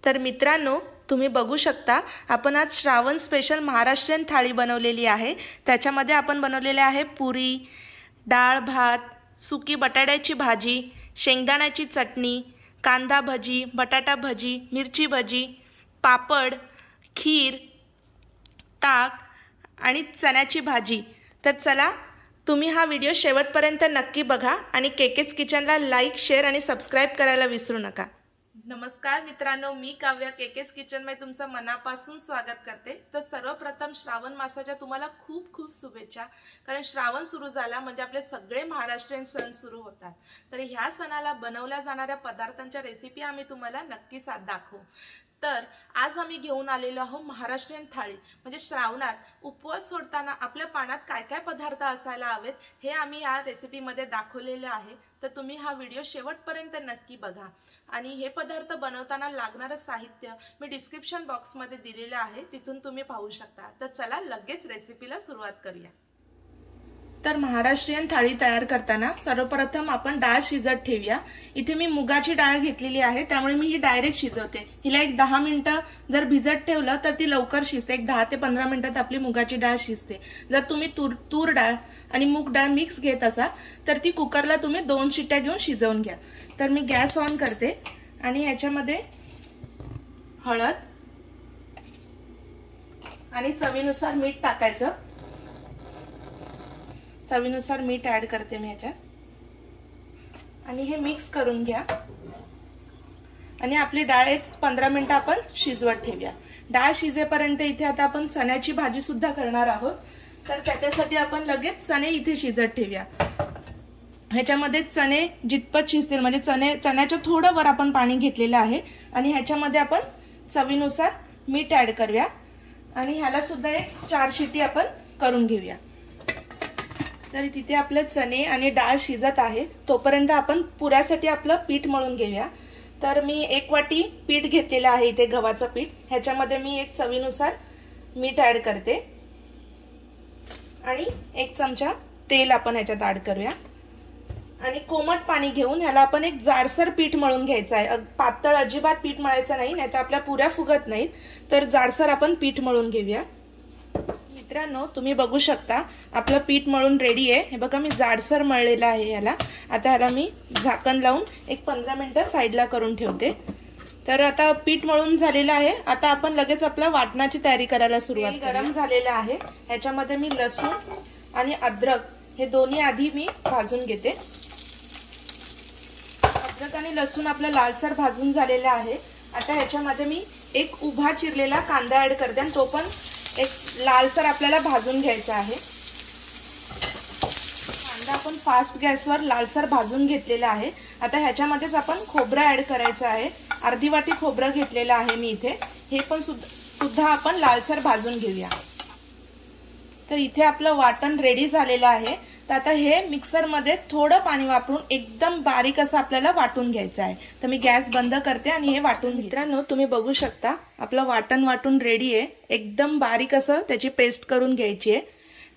तर मित्रांनो, तुम्ही बघू शकता आपण आज श्रावण स्पेशल महाराष्ट्रीयन थाळी बनवलेली आहे। त्याच्यामध्ये आपण बनवलेले आहे पुरी, डाळ भात, सुकी बटाट्याची भाजी, शेंगदाण्याची चटणी, कांदा भजी, बटाटा भजी, मिरची भजी, पापड, खीर, ताक आणि चण्याची भाजी। तर चला तुम्ही हा व्हिडिओ शेवटपर्यंत नक्की बघा आणि केकेस किचनला लाईक, शेअर आणि सबस्क्राइब करायला विसरू नका। नमस्कार मित्रांनो, मी काव्या केकेस किचन मध्ये तुमचं मनापासून स्वागत करते। तर सर्वप्रथम श्रावण मासाच्या तुम्हाला खूप खूप शुभेच्छा, कारण श्रावण सुरू झाला म्हणजे आपले सगळे महाराष्ट्रीयन सण सुरू होतात। तर ह्या सणाला बनवल्या जाणाऱ्या पदार्थांच्या रेसिपी आम्ही तुम्हाला नक्कीच आज दाखवू। तर आज आम्ही घेऊन आलेलो आहोत महाराष्ट्रीयन थाळी। म्हणजे श्रावणात उपवास सोडताना आपल्या पानात काय काय पदार्थ असायला हवेत हे आम्ही या रेसिपीमध्ये दाखवलेले आहे। तर तुम्ही हा व्हिडिओ शेवटपर्यंत नक्की बघा आणि हे पदार्थ बनवताना लागणारे साहित्य मी डिस्क्रिप्शन बॉक्समध्ये दिलेले आहे, तिथून तुम्ही पाहू शकता। तर चला लगेच रेसिपीला सुरुवात करूया। तर महाराष्ट्रीयन थाळी तयार करताना सर्वप्रथम आपण डाळ शिजत ठेवूया। इथे मी मुगाची डाळ घेतलेली आहे, त्यामुळे मी ही डायरेक्ट शिजवते। हिला एक 10 मिनिटं जर भिजत ठेवलं तर ती लवकर शिजते। एक 10 ते 15 मिनिटात आपली मुगाची डाळ शिजते। जर तुम्ही तूर डाळ आणि मूग डाळ मिक्स घेत असाल तर ती कुकरला तुम्ही 2 शिट्ट्या घेऊन शिजवून घ्या। तर मी गॅस ऑन करते आणि याच्यामध्ये हळद आणि चवीनुसार मीठ टाकायचं। चवीनुसार मीठ ऍड करते मी याच्यात आणि हे मिक्स करून घ्या आणि आपली डाळ एक 15 मिनिटं आपण शिजवत ठेवूया। डाळ शिजेपर्यंत इथे आता आपण चण्याची भाजी सुद्धा करणार आहोत, तर त्याच्यासाठी आपण लगेच चणे इथे शिजत ठेवूया। ह्याच्यामध्ये चणे जितपत शिजतील म्हणजे चण्याच्या थोडं वर आपण पाणी घेतलेलं आहे आणि ह्याच्यामध्ये आपण चवीनुसार मीठ ऍड करूया आणि ह्याला सुद्धा एक 4 शिटी आपण करून घेऊया। तर तिथे आपले चणे आणि डाळ शिजत आहे, तोपर्यंत आपण पुऱ्यासाठी आपलं पीठ मळून घेऊया। तर मी 1 वाटी पीठ घेतलेलं आहे इथे, गव्हाचं पीठ। ह्याच्यामध्ये मी एक चवीनुसार मीठ ऍड करते आणि 1 चमचा तेल आपण ह्याच्यात ऍड करूया आणि कोमट पाणी घेऊन ह्याला आपण एक जाडसर पीठ मळून घ्यायचं आहे। पातळ अजिबात पीठ मळायचं नाही, नाहीतर आपल्या पुऱ्या फुगत नाहीत। तर जाडसर आपण पीठ मळून घेऊया। मित्रांनो, तुम्ही बघू शकता आपलं पीठ मळून रेडी आहे। हे बघा मी जाडसर मळलेलं आहे याला। आता ह्याला मी झाकण लावून एक 15 मिनिटं साईडला करून ठेवते। तर आता पीठ मळून झालेलं आहे। आता आपण लगेच आपल्या वाटणाची तयारी करायला सुरुवात करूया। गरम झालेलं आहे, ह्याच्यामध्ये मी लसूण आणि अद्रक हे दोन्ही आधी मी भाजून घेते। अद्रक आणि लसूण आपलं लालसर भाजून झालेलं आहे। आता ह्याच्यामध्ये मी एक उभा चिरलेला कांदा ऍड करते आणि तो पण एक लालसर आपल्याला भाजून घ्यायचा आहे। कांदा आपण फास्ट गॅसवर लालसर भाजून घेतलेला आहे। आता ह्याच्यामध्येच आपण खोबरं ऍड करायचं आहे। अर्धी वाटी खोबरं घेतलेलं आहे मी इथे, हे पण सुद्धा आपण लालसर भाजून घेऊया। तर इथे आपलं वाटण रेडी झालेलं आहे। तर आता हे मिक्सर मध्ये थोडं पाणी वापरून एकदम बारीक असं आपल्याला वाटून घ्यायचं आहे। तर मी गॅस बंद करते आणि हे वाटून। मित्रांनो, तुम्ही बघू शकता आपलं वाटण वाटून रेडी आहे। एकदम बारीक असं त्याची पेस्ट करून घ्यायची आहे।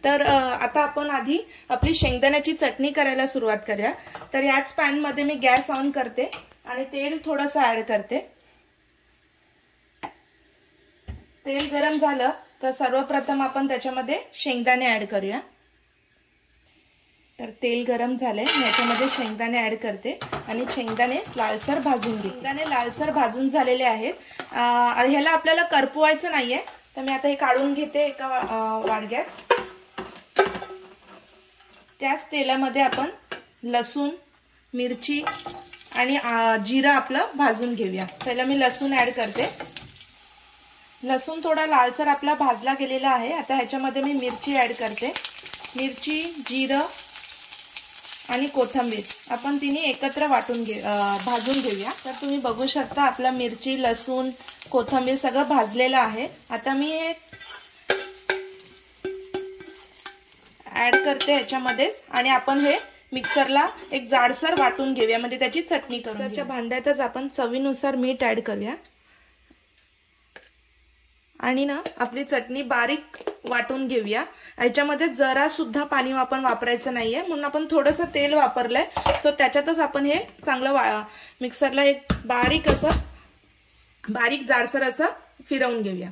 तर आता आपण आधी आपली शेंगदाण्याची चटणी करायला सुरुवात करूया। तर याच पॅन मध्ये मी गॅस ऑन करते आणि तेल थोडंसं ऍड करते। तेल गरम झालं तर सर्वप्रथम आपण त्याच्यामध्ये शेंगदाणे ऍड करूया। तर तेल गरम झालंय, मी याच्यामध्ये शेंगदाणे ऍड करते आणि शेंगदाणे लालसर भाजून घेते। शेंगदाणे लालसर भाजून झालेले आहेत। ह्याला आपल्याला करपवायचं नाहीये, तर मी आता हे काढून घेते एका वाडग्यात। त्याच तेलामध्ये आपण लसूण, मिरची आणि जिरं आपलं भाजून घेऊया। पहिला मी लसूण ऍड करते। लसूण थोडा लालसर आपला भाजला गेलेला आहे। आता ह्याच्यामध्ये मी मिरची ऍड करते। मिरची, जिरं आणि कोथिंबीर आपण तिन्ही एकत्र भाजून घेऊया। तर तुम्ही बघू शकता आपला मिरची, लसूण, कोथिंबीर सगळं भाजलेलं आहे। आता मी ऍड करते ह्याच्यामध्येच आणि आपण हे मिक्सरला एक जाडसर वाटून घेऊया, म्हणजे त्याची चटणी करून। मिक्सरच्या भांड्यातच आपण चवीनुसार मीठ ऍड करूया आणि ना आपली चटणी बारीक वाटून घेऊया। याच्यामध्ये जरा सुद्धा पाणी आपण वापरायचं नाहीये, म्हणून आपण थोडंसं तेल वापरलंय। सो त्याच्यातच आपण हे चांगलं मिक्सरला एक बारीक असं बारीक जाडसर असं फिरवून घेऊया।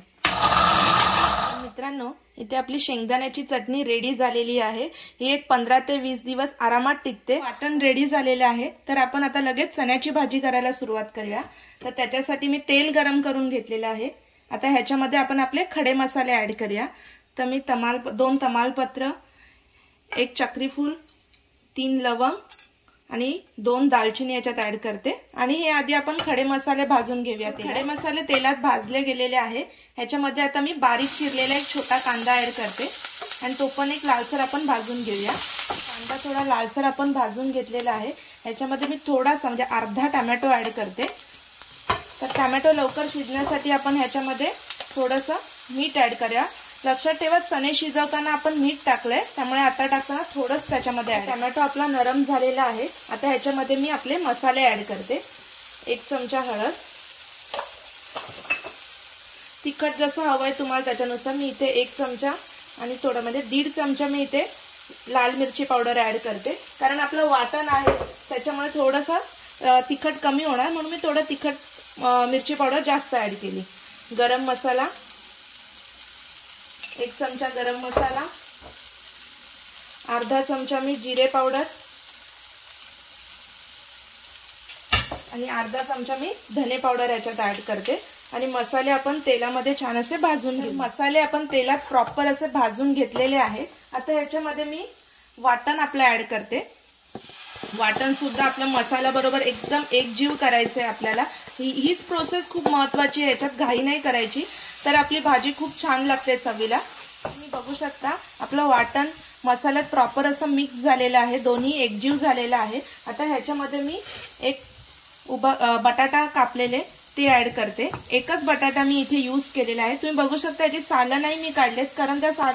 मित्रांनो, इथे आपली शेंगदाण्याची चटणी रेडी झालेली आहे। ही एक 15 ते 20 दिवस आरामात टिकते। वाटण रेडी झालेले आहे, तर आपण आता लगेच चण्याची भाजी करायला सुरुवात करूया। तर त्याच्यासाठी मी तेल गरम करून घेतलेलं आहे। आता ह्याच्यामध्ये आपण आपले खडे मसाले ऍड करूया। तर मी 2 तमालपत्र, 1 चक्रीफूल, 3 लवंग आणि 2 दालचिनी याच्यात ऍड करते। आणि हे आधी आपण खडे मसाले भाजून घेऊया। खडे मसाले तेलात भाजले गेलेले आहे। ह्याच्यामध्ये आता मी बारीक चिरलेला एक छोटा कांदा ऍड करते आणि तो पण एक लालसर आपण भाजून घेऊया। कांदा थोडा लालसर आपण भाजून घेतलेला आहे। ह्याच्यामध्ये मी थोडासा म्हणजे अर्धा टोमॅटो ऍड करते। तर टोमॅटो लवकर शिजण्यासाठी आपण ह्याच्यामध्ये थोडंसं मीठ ऍड करूया। लक्षात ठेवा, चणे शिजवताना आपण मीठ टाकलंय, त्यामुळे आता टाकताना थोडंच त्याच्यामध्ये ऍड। टोमॅटो आपला नरम झालेला आहे। आता ह्याच्यामध्ये मी आपले मसाले ऍड करते। 1 चमचा हळद, तिखट जसं हवंय तुम्हाला त्याच्यानुसार मी इथे 1 चमचा आणि थोडं म्हणजे 1.5 चमचा मी इथे लाल मिरची पावडर ऍड करते। कारण आपलं वाटण आहे त्याच्यामुळे थोडंसं तिखट कमी होणार, म्हणून मी थोडं तिखट मिरची पावडर जास्त ऍड केली। गरम मसाला 1 चमचा गरम मसाला, अर्धा चमचा मी जिरे पावडर आणि अर्धा चमचा मी धने पावडर याच्यात ऍड करते। आणि मसाले आपण तेलामध्ये छान असे भाजून घेऊ। मसाले आपण तेलात प्रॉपर असे भाजून घेतलेले आहेत। आता ह्याच्यामध्ये मी वाटण आपलं ऍड करते। वाटण सुद्धा आपल्या मसाला बरोबर एकदम एकजीव करायचं आहे आपल्याला। हीच प्रोसेस खूप महत्त्वाची आहे, याच्यात घाई नाही करायची, तर आपली भाजी खूप छान लागते चवीला। तुम्ही बघू शकता आपलं वाटण मसाल्यात प्रॉपर असं मिक्स झालेलं आहे, दोन्ही एकजीव झालेलं आहे। आता ह्याच्यामध्ये मी एक बटाटा कापलेले ते ऍड करते। एकच बटाटा मी इथे यूज केलेला आहे। तुम्ही बघू शकता याची सालं नाही मी काढलेत, कारण त्या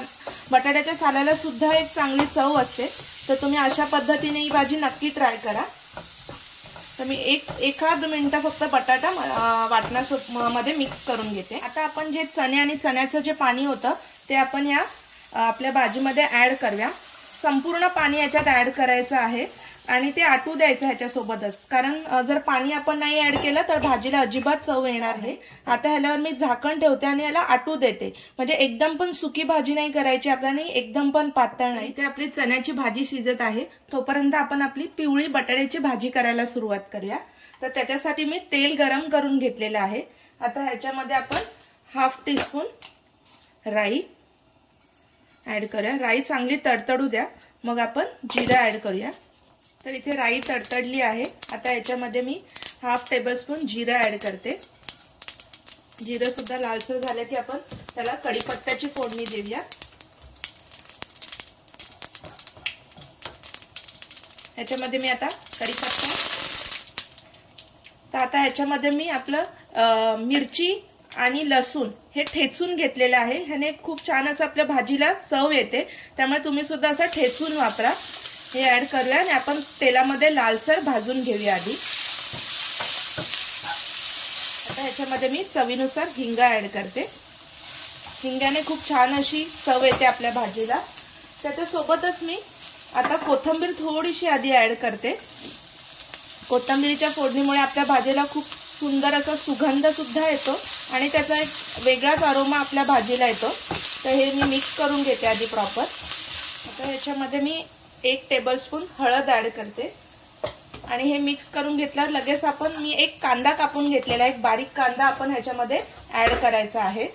बटाट्याच्या सालाला सुद्धा एक चांगली चव असते। तर तुम्ही अशा पद्धतीने ही भाजी नक्की ट्राय करा। तर मी एखाद मिनिट फक्त बटाटा वाटणामध्ये मिक्स करून घेते। आता आपण जे चणे आणि चण्याचं जे पाणी होतं ते आपण या आपल्या भाजीमध्ये ऍड करूया। संपूर्ण पाणी याच्यात ऍड करायचं आहे आणि ते आटू द्यायचं ह्याच्यासोबतच, कारण जर पाणी आपण नाही ऍड केलं तर भाजीला अजिबात चव येणार नाही। आता ह्याच्यावर मी झाकण ठेवते आणि याला आटू देते, म्हणजे एकदम पण सुकी भाजी नाही करायची आपल्याला, एकदम पण पातळ नाही। ते आपली चण्याची भाजी शिजत आहे, तोपर्यंत आपण आपली पिवळी बटाट्याची भाजी करायला सुरुवात करूया। तर त्याच्यासाठी मी तेल गरम करून घेतलेलं आहे। आता ह्याच्यामध्ये आपण ½ टीस्पून राई ऍड करूया। राई चांगली तडतडू द्या, मग आपण जिरा ऍड करूया। तर इथे राई तडतडली आहे। आता याच्यामध्ये मी ½ टेबलस्पून जिरा ऍड करते। जिरं सुद्धा लालसर झालं की आपण त्याला कढीपत्त्याची फोडणी देऊया। याच्यामध्ये मी आता कढीपत्ता, तर आता ह्याच्यामध्ये मी आपलं मिरची आणि लसूण हे ठेचून घेतलेलं आहे। ह्याने खूप छान असं आपल्या भाजीला चव येते, त्यामुळे तुम्ही सुद्धा असं ठेचून वापरा। हे ऍड करूया आणि आपण तेलामध्ये लालसर भाजून घेऊया आधी। आता ह्याच्यामध्ये मी चवीनुसार हिंग ऍड करते। हिंगाने खूप छान अशी चव येते आपल्या भाजीला। त्याच्यासोबतच मी आता कोथिंबीर थोडीशी आधी ऍड करते। कोथिंबीरीच्या फोडणीमुळे आपल्या भाजीला खूप सुंदर असा सुगंध सुद्धा येतो आणि त्याचा एक वेगळाच अरोमा आपल्या भाजीला येतो। तर हे मी मिक्स करून घेते आधी प्रॉपर। आता ह्याच्यामध्ये मी 1 टेबलस्पून हळद ऍड करते आणि हे मिक्स करून घेतल्यावर लगेच मी एक कांदा कापून घेतलेला, एक बारीक कांदा आपण ह्याच्यामध्ये ऍड करायचा आहे।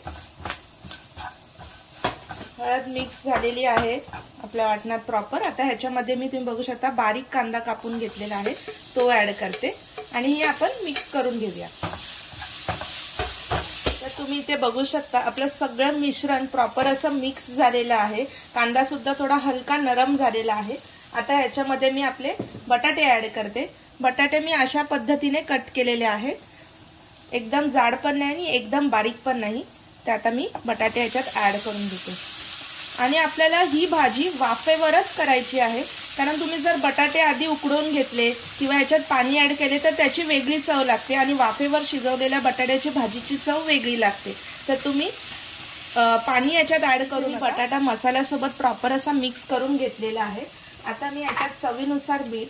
हळद मिक्स झालेली आहे आपल्या वाटणात प्रॉपर। आता ह्याच्यामध्ये मी तुम्ही बघू शकता बारीक कांदा कापून घेतलेला आहे, तो ऍड करते आणि हे आपण मिक्स करून घेऊया। तर तुम्ही इथे बघू शकता आपलं सगळं मिश्रण प्रॉपर असं मिक्स झालेलं आहे। कांदा सुद्धा थोडा हलका नरम झालेला आहे। आता ह्याच्यामध्ये मी आपले बटाटे ऍड करते। बटाटे मी अशा पद्धतीने कट केलेले आहेत, एकदम जाड पण नाही आणि एकदम बारीक पण नाही। ते आता मी बटाटे ह्याच्यात ऍड करून घेते आणि आपल्याला ही भाजी वाफेवरच करायची आहे, कारण तुम्ही जर बटाटे आधी उकडून घेतले किंवा ह्याच्यात पाणी ऍड केले तर त्याची वेगळी चव लागते आणि वाफेवर शिजवलेल्या बटाट्याची भाजीची चव वेगळी लागते। तर तुम्ही पाणी याच्यात ऍड करून बटाटा मसाल्यासोबत प्रॉपर असा मिक्स करून घेतलेला आहे। आता मी याच्यात चवीनुसार मीठ,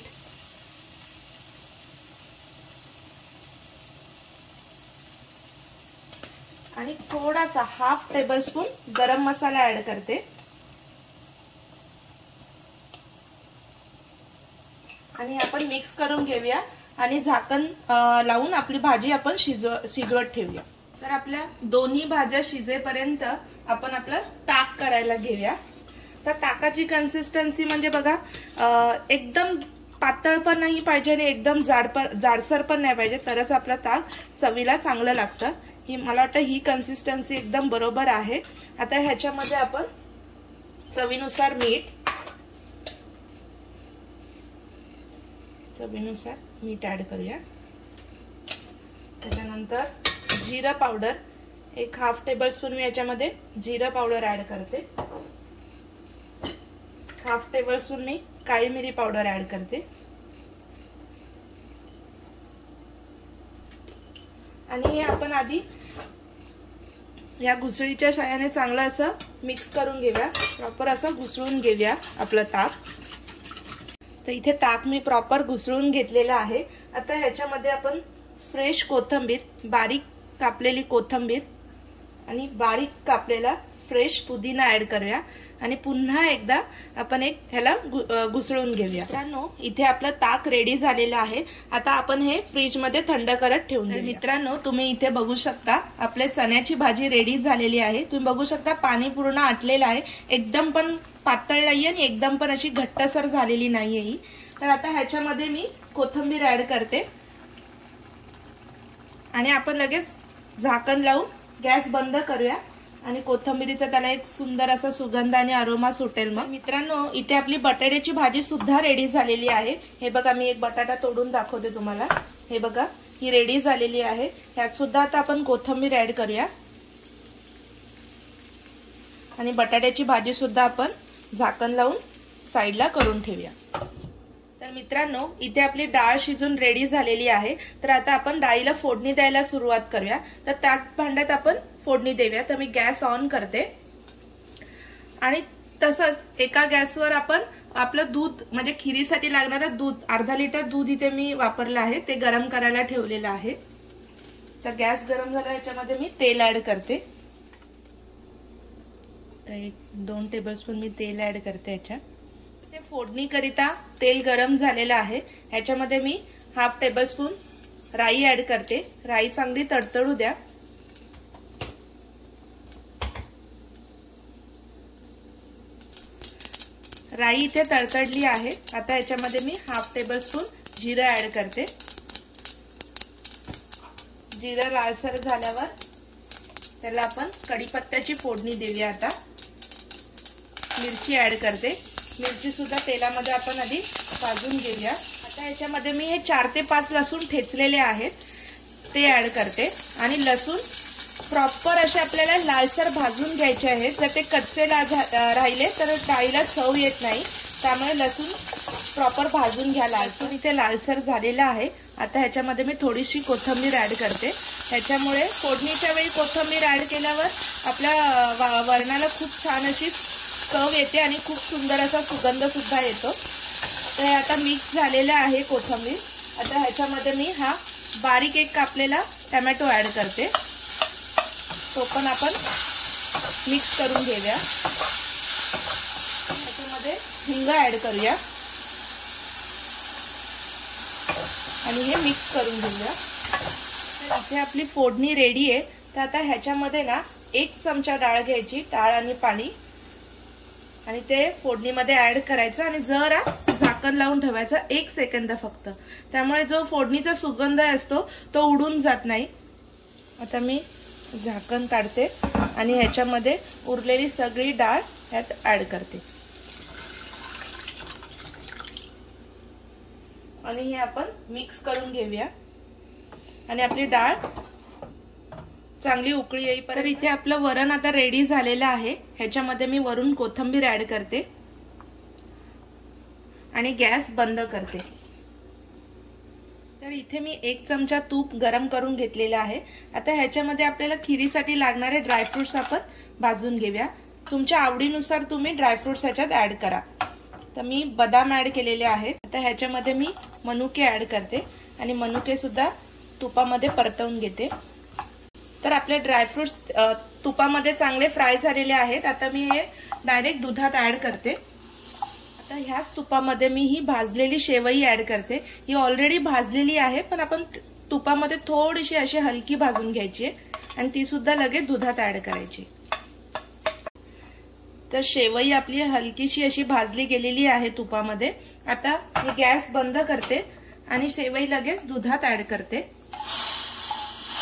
आणि थोडासा हाफ टेबलस्पून गरम मसाला ऍड करते आणि आपण मिक्स करून घेऊया आणि झाकण लावून आपली भाजी आपण शिजवत ठेवूया। तर आपल्या दोन्ही भाज्या शिजेपर्यंत आपण आपलं ताक करायला घेऊया। तर ताकाची कन्सिस्टन्सी म्हणजे बघा एकदम पातळ पण नाही पाहिजे आणि एकदम जाडसर पण नाही पाहिजे, तरच आपलं ताक चवीला चांगलं लागतं। ही मला वाटतं ही कन्सिस्टन्सी एकदम बरोबर आहे। आता ह्याच्यामध्ये आपण चवीनुसार मीठ ऍड करूया। त्याच्यानंतर जिरा पावडर एक हाफ टेबलस्पून मी याच्यामध्ये जिरा पावडर ऍड करते। हाफ टेबलस्पून मी काळी मिरी पावडर ऍड करते आणि हे आपण आधी या घुसळीच्या साहाय्याने चांगलं असं मिक्स करून घेऊया, प्रॉपर असं घुसळून घेऊया आपलं ताक। तर इथे ताक मी प्रॉपर घुसळून घेतलेलं आहे। आता ह्याच्यामध्ये आपण फ्रेश कोथिंबीर, बारीक कापलेली कोथिंबीर आणि बारीक कापलेला फ्रेश पुदिना ऍड करूया आणि पुन्हा एकदा आपण ह्याला घुसळून घेऊया। मित्रांनो इथे आपलं ताक रेडी झालेलं आहे। आता आपण हे फ्रीज मध्ये थंड करत ठेवून देऊया। मित्रांनो तुम्ही इथे बघू शकता आपले चण्याची भाजी रेडी झालेली आहे। तुम्ही बघू शकता पाणी पूर्ण आटलेलं आहे, एकदम पण पातळ नाहीये आणि एकदम पण अशी घट्टसर झालेली नाहीये ही। तर आता ह्याच्यामध्ये मी कोथिंबीर ऍड करते आणि आपण लगेच झाकण लावून गॅस बंद करूया आणि कोथिंबीरीचा त्याला एक सुंदर असा सुगंध आणि अरोमा सुटेल। मग मित्रांनो इथे आपली बटाट्याची भाजी सुद्धा रेडी झालेली आहे। हे बघा मी एक बटाटा तोडून दाखवते तुम्हाला। हे बघा ही रेडी झालेली आहे। यात सुद्धा आता आपण कोथिंबीर ऍड करूया आणि बटाट्याची भाजी सुद्धा आपण झाकण लावून साईडला करून ठेवूया। तर मित्रांनो इथे आपली डाळ शिजून रेडी झालेली आहे। तर आता आपण डाळीला फोडणी द्यायला सुरुवात करूया। तर त्याच भांड्यात आपण फोडणी देऊया। तर मी गॅस ऑन करते आणि तसंच एका गॅसवर आपण आपलं दूध म्हणजे खिरीसाठी लागणारं दूध अर्धा लिटर दूध इथे मी वापरलं आहे, ते गरम करायला ठेवलेलं आहे। तर गॅस गरम झाला, याच्यामध्ये मी तेल ऍड करते। तर 1-2 टेबलस्पून मी तेल ऍड करते याच्यात। ते फोडणी करिता तेल गरम झालेलं आहे। ह्याच्यामध्ये मी हाफ टेबलस्पून राई ऍड करते। राई चांगली तडतडू द्या। राई इथे तडतडली आहे। आता याच्यामध्ये मी हाफ टेबलस्पून जिरं ऍड करते। जिरं लालसर झाल्यावर त्याला आपण कढीपत्त्याची फोडणी देऊया। आता मिरची ऍड करते। मिरची सुद्धा तेलामध्ये आपण आधी भाजून घेऊया। आता याच्यामध्ये मी हे 4 ते 5 लसूण ठेचलेले आहेत ते ऍड करते आणि लसूण प्रॉपर असे आपल्याला लालसर भाजून घ्यायचे आहेत। जर ते कच्चे राहिले तर डाळीला चव येत नाही, त्यामुळे लसूण प्रॉपर भाजून घ्या। लसूण इथे लालसर झालेला आहे। आता ह्याच्यामध्ये मी थोडीशी कोथिंबीर ऍड करते। ह्याच्यामुळे फोडणीच्या वेळी कोथिंबीर ऍड केल्यावर आपल्या वरणाला खूप छान अशी चव येते आणि खूप सुंदर असा सुगंध सुद्धा येतो। तर हे आता मिक्स झालेलं आहे कोथिंबीर। आता ह्याच्यामध्ये मी हा बारीक एक कापलेला टोमॅटो ऍड करते, तो पण आपण मिक्स करून घेऊया। ह्याच्यामध्ये हिंग ऍड करूया आणि हे मिक्स करून घेऊया। तर इथे आपली फोडणी रेडी आहे। तर आता ह्याच्यामध्ये ना 1 चमचा डाळ घ्यायची, डाळ आणि पाणी, आणि ते फोडणीमध्ये ऍड करायचं आणि जरा झाकण लावून ठेवायचं 1 सेकंद फक्त। त्यामुळे जो फोडणीचा सुगंध असतो तो उडून जात नाही। आता मी झाकण काढते आणि ह्याच्यामध्ये उरलेली सगळी डाळ यात ऍड करते आणि हे आपण मिक्स करून घेऊया आणि आपली डाळ चांगली उकळी येईपर्यंत। तर इथे आपलं वरण आता रेडी झालेलं आहे। ह्याच्यामध्ये मी वरून कोथिंबीर ऍड करते आणि गॅस बंद करते। तर इथे मी 1 चमचा तूप गरम करून घेतलेलं आहे। आता ह्याच्यामध्ये आपल्याला खिरीसाठी लागणारे ड्रायफ्रुट्स आपण भाजून घेऊया। तुमच्या आवडीनुसार तुम्ही ड्रायफ्रुट्स ह्याच्यात ऍड करा। तर मी बदाम ऍड केलेले आहेत। आता ह्याच्यामध्ये मी मनुके ऍड करते आणि मनुके सुद्धा तुपामध्ये परतवून घेते। तर आपले ड्रायफ्रुट्स तुपामध्ये चांगले फ्राय झालेले आहेत। आता मी हे डायरेक्ट दुधात ऍड करते। आता ह्याच तुपामध्ये मी ही भाजलेली शेवई ऍड करते। ही ऑलरेडी भाजलेली आहे, पण आपण तुपामध्ये थोडीशी अशी हलकी भाजून घ्यायची आहे आणि ती सुद्धा लगेच दुधात ऍड करायची। तर शेवई आपली हलकीशी अशी भाजली गेलेली आहे तुपामध्ये। आता मी गॅस बंद करते आणि शेवई लगेच दुधात ऍड करते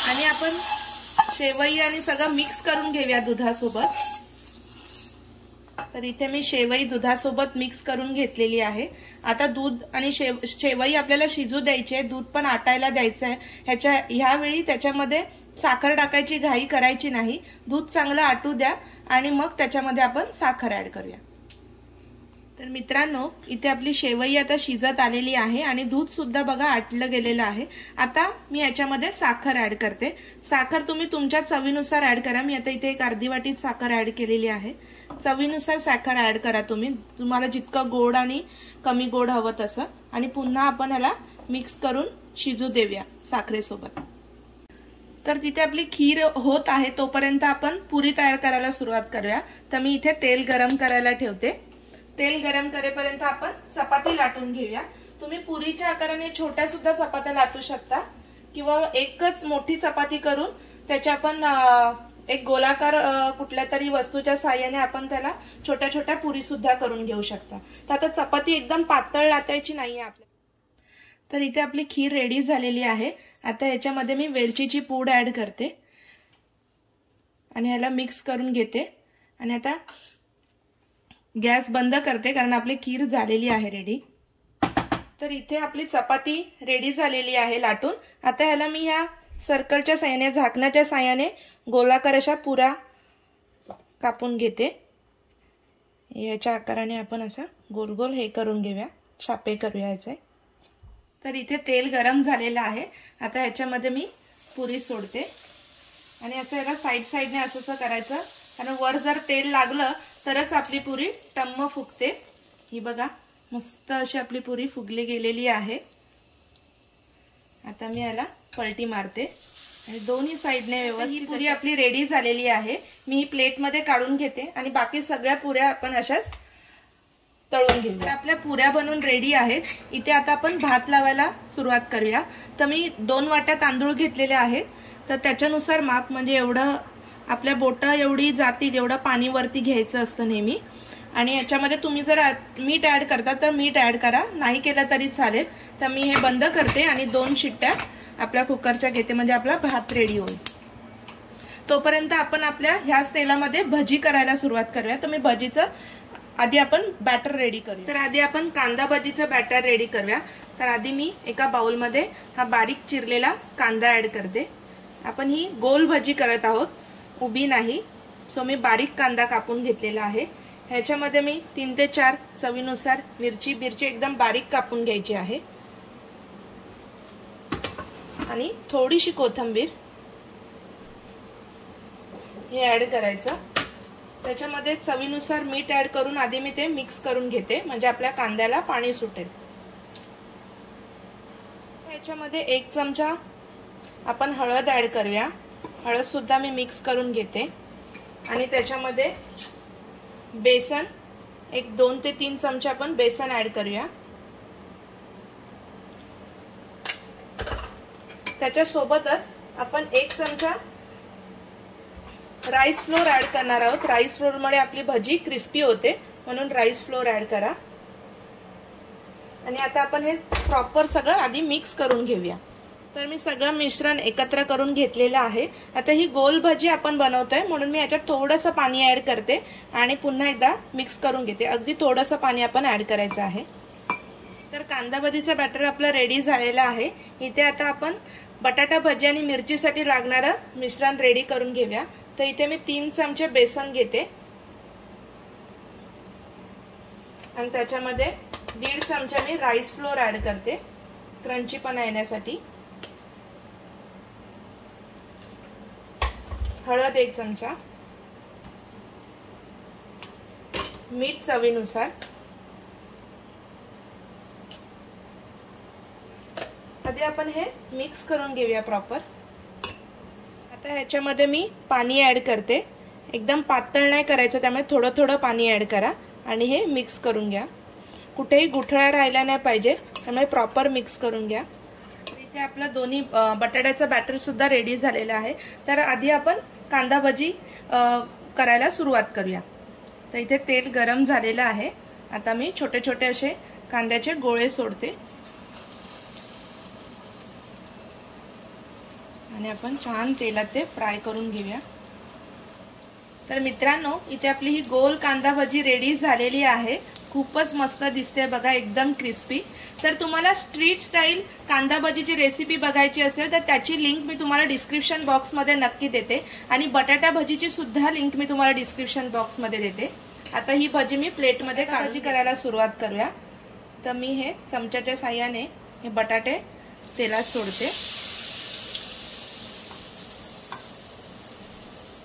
आणि आपण शेवई आणि सगळं मिक्स करून घेऊया दुधासोबत। तर इथे मी शेवई दुधासोबत मिक्स करून घेतलेली आहे। आता दूध आणि शेवई आपल्याला शिजू द्यायची आहे, दूध पण आटायला द्यायचं आहे। ह्यावेळी त्याच्यामध्ये साखर टाकायची घाई करायची नाही। दूध चांगलं आटू द्या आणि मग त्याच्यामध्ये आपण साखर ऍड करूया। तर मित्रांनो, इथे आपली शेवई आता शिजत आलेली आहे आणि दूध सुद्धा बघा आटलं गेलेलं आहे। आता मी याच्यामध्ये साखर ऍड करते। साखर तुम्ही तुमच्या चवीनुसार ऍड करा। मी आता इथे एक अर्धी वाटी साखर ऍड केलेली आहे। चवीनुसार साखर ऍड करा तुम्हाला जितकं गोड आणि कमी गोड हवं तसं। आणि पुन्हा आपण ह्याला मिक्स करून शिजू देऊया साखरेसोबत। तर तिथे आपली खीर होत आहे, तोपर्यंत आपण पुरी तयार करायला सुरुवात करूया। तर मी इथे तेल गरम करायला ठेवते। तेल गरम करेपर्यंत आपण चपाती लाटून घेऊया। तुम्ही पुरीच्या आकाराने छोट्या सुद्धा चपात्या लाटू शकता किंवा एकच मोठी चपाती करून त्याच्या आपण एक गोलाकार कुठल्या तरी वस्तूच्या साहाय्याने आपण त्याला छोट्या छोट्या पुरी सुद्धा करून घेऊ शकता। तर आता चपाती एकदम पातळ लाटायची नाहीये आपल्याला। तर इथे आपली खीर रेडी झालेली आहे। आता याच्यामध्ये मी वेलचीची पूड ऍड करते आणि ह्याला मिक्स करून घेते आणि आता गॅस बंद करते, कारण आपली खीर झालेली आहे रेडी। तर इथे आपली चपाती रेडी झालेली आहे लाटून। आता ह्याला मी ह्या सर्कलच्या साहाय्याने, झाकणाच्या साहाय्याने गोलाकार अशा पुऱ्या कापून घेते। याच्या आकाराने आपण असं गोल गोल हे करून घेऊया, छापे करूया याचे। तर इथे तेल गरम झालेलं आहे। आता ह्याच्यामध्ये मी पुरी सोडते आणि असं याला साईड साईडने असं करायचं, कारण वर जर तेल लागलं तरच आपली पुरी टम्म फुगते। ही बघा मस्त अशी आपली पुरी फुगली गेलेली आहे। आता मी याला पलटी मारते आणि दोन्ही साईडने व्यवस्थित पुरी आपली रेडी झालेली आहे। मी ही प्लेटमध्ये काढून घेते आणि बाकी सगळ्या पुऱ्या आपण अशाच तळून घेऊ। तर आपल्या पुऱ्या बनवून रेडी आहेत। इथे आता आपण भात लावायला सुरुवात करूया। तर मी 2 वाट्या तांदूळ घेतलेले आहेत। तर त्याच्यानुसार माप, म्हणजे एवढं आपल्या बोटं एवढी जातील एवढं पाणी वरती घ्यायचं असतं नेहमी। आणि याच्यामध्ये तुम्ही जर मीठ ऍड करता तर मीठ ऍड करा, नाही केलं तरी चालेल। तर मी हे बंद करते आणि 2 शिट्ट्या आपल्या कुकरच्या घेते, म्हणजे आपला भात रेडी होईल। तोपर्यंत आपण आपल्या ह्याच तेलामध्ये भजी करायला सुरुवात करूया। तर मी भजीचं आधी आपण बॅटर रेडी करूया। तर आधी आपण कांदा भजीचं बॅटर रेडी करूया। तर आधी मी एका बाउलमध्ये हा बारीक चिरलेला कांदा ऍड करते। आपण ही गोल भजी करत आहोत, उभी नाही। सो मी बारीक कांदा कापून घेतलेला आहे। ह्याच्यामध्ये मी 3 ते 4 चवीनुसार मिरची एकदम बारीक कापून घ्यायची आहे आणि थोडीशी कोथिंबीर हे ऍड करायचं। त्याच्यामध्ये चवीनुसार मीठ ऍड करून आधी मी ते मिक्स करून घेते, म्हणजे आपल्या कांद्याला पाणी सुटेल। याच्यामध्ये 1 चमचा आपण हळद ऍड करूया। हळद सुद्धा मी मिक्स करून घेते आणि त्याच्यामध्ये बेसन, एक 2 ते 3 चमचे आपण बेसन ऍड करूया। त्याच्यासोबतच आपण 1 चमचा राईस फ्लोअर ऍड करणार आहोत। राईस फ्लोअरमुळे आपली भजी क्रिस्पी होते, म्हणून राईस फ्लोअर ऍड करा। आणि आता आपण हे प्रॉपर सगळं आधी मिक्स करून घेऊया। तर मी सगळं मिश्रण एकत्र करून घेतलेलं आहे। आता ही गोल भजी आपण बनवतोय, म्हणून मी याच्यात थोडंसं पाणी ऍड करते आणि पुन्हा एकदा मिक्स करून घेते। अगदी थोडंसं पाणी आपण ऍड करायचं आहे। तर कांदा भजीचं बॅटर आपलं रेडी झालेलं आहे। इथे आता आपण बटाटा भजी आणि मिरचीसाठी लागणारं मिश्रण रेडी करून घेऊया। तर इथे मी 3 चमचे बेसन घेते आणि त्याच्यामध्ये 1.5 चमचा मी राईस फ्लोअर ऍड करते क्रंचीपणा येण्यासाठी। हळद 1 चमचा, मीठ चवीनुसार। आधी आपण हे मिक्स करून घेऊया प्रॉपर। आता ह्याच्यामध्ये मी पाणी ॲड करते। एकदम पातळ नाही करायचं, त्यामुळे थोडं थोडं पाणी ॲड करा आणि हे मिक्स करून घ्या। कुठेही गुठळ्या राहिला नाही पाहिजे, त्यामुळे प्रॉपर मिक्स करून घ्या। इथे आपलं दोन्ही बटाट्याचं बॅटर सुद्धा रेडी झालेलं आहे। तर आधी आपण कांदा भजी करायला सुरुवात करूया। तर इथे तेल गरम झालेलं आहे। आता मी छोटे छोटे असे कांद्याचे गोळे सोडते आणि आपण छान तेलात ते फ्राय करून घेऊया। तर मित्रांनो, इथे आपली ही गोल कांदा भजी रेडी झालेली आहे। खूपच मस्त दिसते बघा, एकदम क्रिस्पी। तर तुम्हाला स्ट्रीट स्टाईल कांदा भजीची रेसिपी बघायची असेल तर त्याची लिंक मी तुम्हाला डिस्क्रिप्शन बॉक्समध्ये नक्की देते आणि बटाटा भजीची सुद्धा लिंक मी तुम्हाला डिस्क्रिप्शन बॉक्समध्ये देते। आता ही भजी मी प्लेटमध्ये काढून करायला सुरुवात करूया। तर मी हे चमच्याच्या साहाय्याने हे बटाटे तेलात सोडते।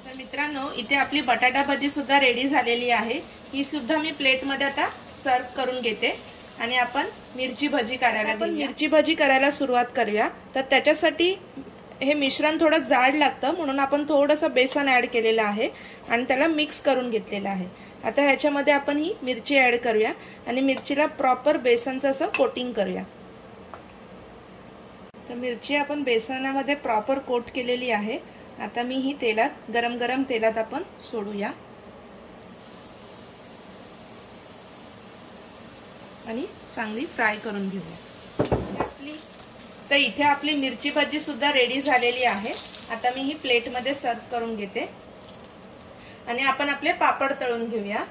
तर मित्रांनो, इथे आपली बटाटा भजी सुद्धा रेडी झालेली आहे। ही सुद्धा मी प्लेटमध्ये आता सर्व करून घेते आणि आपण मिरची भजी करायला सुरुवात करूया। तर त्याच्यासाठी हे मिश्रण थोडं जाड लागतं, म्हणून आपण थोडंसं बेसन ॲड केलेलं आहे आणि त्याला मिक्स करून घेतलेलं आहे। आता ह्याच्यामध्ये आपण ही मिरची ॲड करूया आणि मिरचीला प्रॉपर बेसनचं असं कोटिंग करूया। तर मिरची आपण बेसनामध्ये प्रॉपर कोट केलेली आहे। आता मी ही तेलात गरम गरम तेलात आपण सोडूया आणि चांगली फ्राय करून घेऊया। तर इथे आपली मिरची भजी सुद्धा रेडी झालेली आहे। आता मी ही प्लेटमध्ये सर्व करून घेते आणि आपण आपले पापड तळून घेऊया।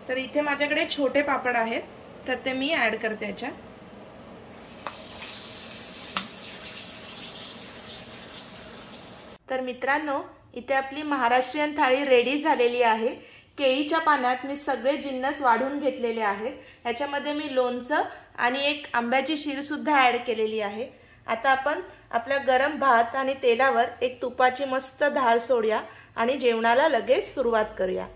तर इथे माझ्याकडे छोटे पापड आहेत, तर ते मी ऍड करते याच्यात। तर मित्रांनो, इथे आपली महाराष्ट्रीयन थाळी रेडी झालेली आहे। केळीच्या पाण्यात मी सगळे जिन्नस वाढून घेतलेले आहेत। ह्याच्यामध्ये मी लोणचं आणि एक आंब्याची शीर सुद्धा ऍड केलेली आहे। आता आपण आपल्या गरम भात आणि तेलावर एक तुपाची मस्त धार सोडूया आणि जेवणाला लगेच सुरुवात करूया।